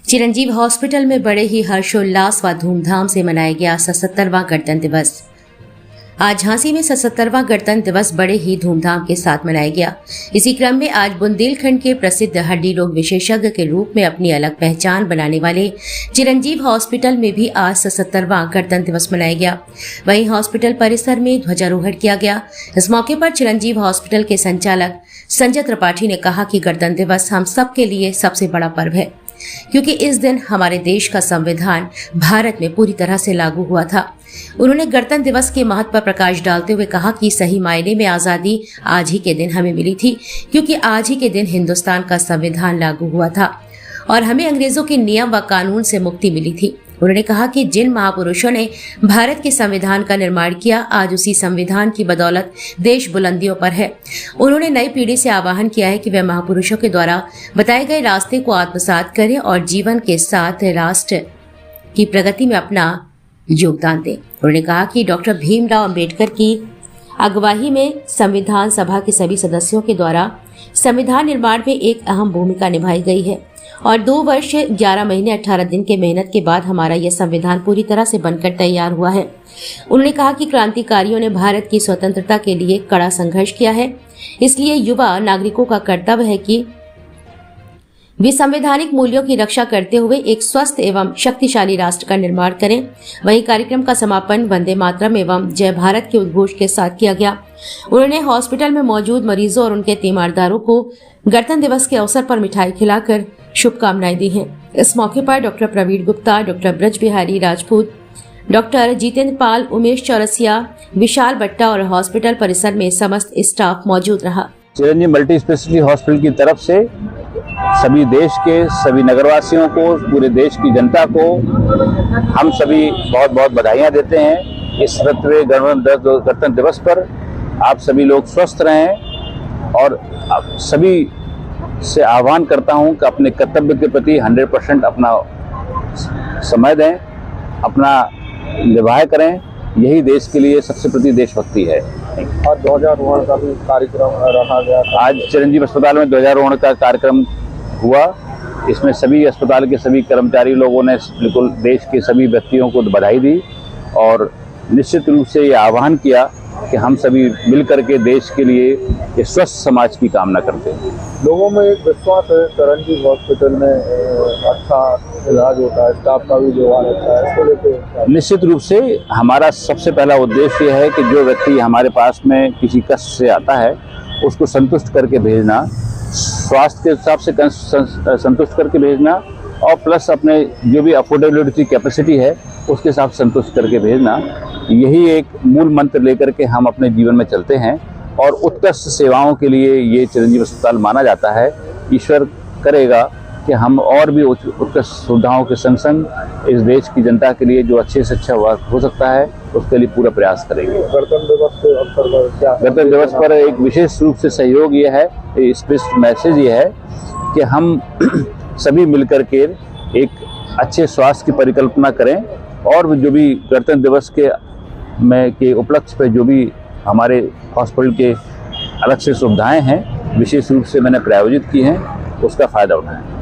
चिरंजीव hospital में बड़े ही हर्षोल्लास व धूमधाम से मनाया गया 77वां गणतंत्र दिवस। आज झांसी में 77वां गणतंत्र दिवस बड़े ही धूमधाम के साथ मनाया गया। इसी क्रम में आज बुंदेलखंड के प्रसिद्ध हड्डी रोग विशेषज्ञ के रूप में अपनी अलग पहचान बनाने वाले चिरंजीव हॉस्पिटल में भी आज 77वां गणतंत्र दिवस मनाया गया। वहीं हॉस्पिटल परिसर में ध्वजारोहण किया गया। इस मौके पर चिरंजीव हॉस्पिटल के संचालक संजय त्रिपाठी ने कहा कि गणतंत्र दिवस हम सबके लिए सबसे बड़ा पर्व है, क्योंकि इस दिन हमारे देश का संविधान भारत में पूरी तरह से लागू हुआ था। उन्होंने गणतंत्र दिवस के महत्व पर प्रकाश डालते हुए कहा कि सही मायने में आजादी आज ही के दिन हमें मिली थी, क्योंकि आज ही के दिन हिंदुस्तान का संविधान लागू हुआ था और हमें अंग्रेजों के नियम व कानून से मुक्ति मिली थी। उन्होंने कहा कि जिन महापुरुषों ने भारत के संविधान का निर्माण किया, आज उसी संविधान की बदौलत देश बुलंदियों पर है। उन्होंने नई पीढ़ी से आह्वान किया है कि वे महापुरुषों के द्वारा बताए गए रास्ते को आत्मसात करें और जीवन के साथ राष्ट्र की प्रगति में अपना योगदान दें। उन्होंने कहा कि डॉक्टर भीमराव अंबेडकर की अगुवाई में संविधान सभा के सभी सदस्यों के द्वारा संविधान निर्माण में एक अहम भूमिका निभाई गई है और 2 वर्ष 11 महीने 18 दिन के मेहनत के बाद हमारा यह संविधान पूरी तरह से बनकर तैयार हुआ है। उन्होंने कहा कि क्रांतिकारियों ने भारत की स्वतंत्रता के लिए कड़ा संघर्ष किया है, इसलिए युवा नागरिकों का कर्तव्य है कि वे संवैधानिक मूल्यों की रक्षा करते हुए एक स्वस्थ एवं शक्तिशाली राष्ट्र का निर्माण करें। वहीं कार्यक्रम का समापन वंदे मातरम एवं जय भारत के उद्घोष के साथ किया गया। उन्होंने हॉस्पिटल में मौजूद मरीजों और उनके तीमारदारों को गणतंत्र दिवस के अवसर पर मिठाई खिलाकर शुभकामनाएं दी हैं। इस मौके पर doctor Praveen Gupta, doctor Braj Bihari Rajput, doctor Jitendra Pal, Umesh Chaurasia, Vishal Bhatta और हॉस्पिटल परिसर में समस्त स्टाफ मौजूद रहा। चिरंजीव मल्टी स्पेशलिटी हॉस्पिटल की तरफ से सभी देश के सभी नगरवासियों को, पूरे देश की जनता को हम सभी बहुत बहुत बधाइयाँ देते हैं। इस 77वें गणतंत्र दिवस पर आप सभी लोग स्वस्थ रहें और आप सभी से आह्वान करता हूं कि अपने कर्तव्य के प्रति 100% अपना समय दें, अपना निभाए करें। यही देश के लिए सबसे प्रति देशभक्ति है। और ध्वजारोहण का भी कार्यक्रम रखा गया था। आज चिरंजीव अस्पताल में ध्वजारोहण का कार्यक्रम हुआ। इसमें सभी अस्पताल के सभी कर्मचारी लोगों ने बिल्कुल देश के सभी व्यक्तियों को बधाई दी और निश्चित रूप से ये आह्वान किया कि हम सभी मिलकर के देश के लिए एक स्वस्थ समाज की कामना करते हैं। लोगों में एक विश्वास है चिरंजीव हॉस्पिटल में अच्छा इलाज होता है, स्टाफ का भी व्यवहार अच्छा है, इसको लेकर निश्चित रूप से हमारा सबसे पहला उद्देश्य यह है कि जो व्यक्ति हमारे पास में किसी कष्ट से आता है उसको संतुष्ट करके भेजना, स्वास्थ्य के हिसाब से संतुष्ट करके भेजना और प्लस अपने जो भी अफोर्डेबिलिटी कैपेसिटी है उसके हिसाब से संतुष्ट करके भेजना। यही एक मूल मंत्र लेकर के हम अपने जीवन में चलते हैं और उत्कृष्ट सेवाओं के लिए ये चिरंजीव अस्पताल माना जाता है। ईश्वर करेगा कि हम और भी उत्कृष्ट सुविधाओं के संग संग इस देश की जनता के लिए जो अच्छे से अच्छा हो सकता है उसके लिए पूरा प्रयास करेंगे। गणतंत्र दिवस के अवसर पर क्या गणतंत्र दिवस पर एक विशेष रूप से सहयोग ये है, स्पेशल मैसेज ये है कि हम सभी मिलकर के एक अच्छे स्वास्थ्य की परिकल्पना करें और जो भी गणतंत्र दिवस के उपलक्ष्य पे जो भी हमारे हॉस्पिटल के अलग से सुविधाएं हैं विशेष रूप से मैंने प्रायोजित की हैं उसका फ़ायदा उठाएं।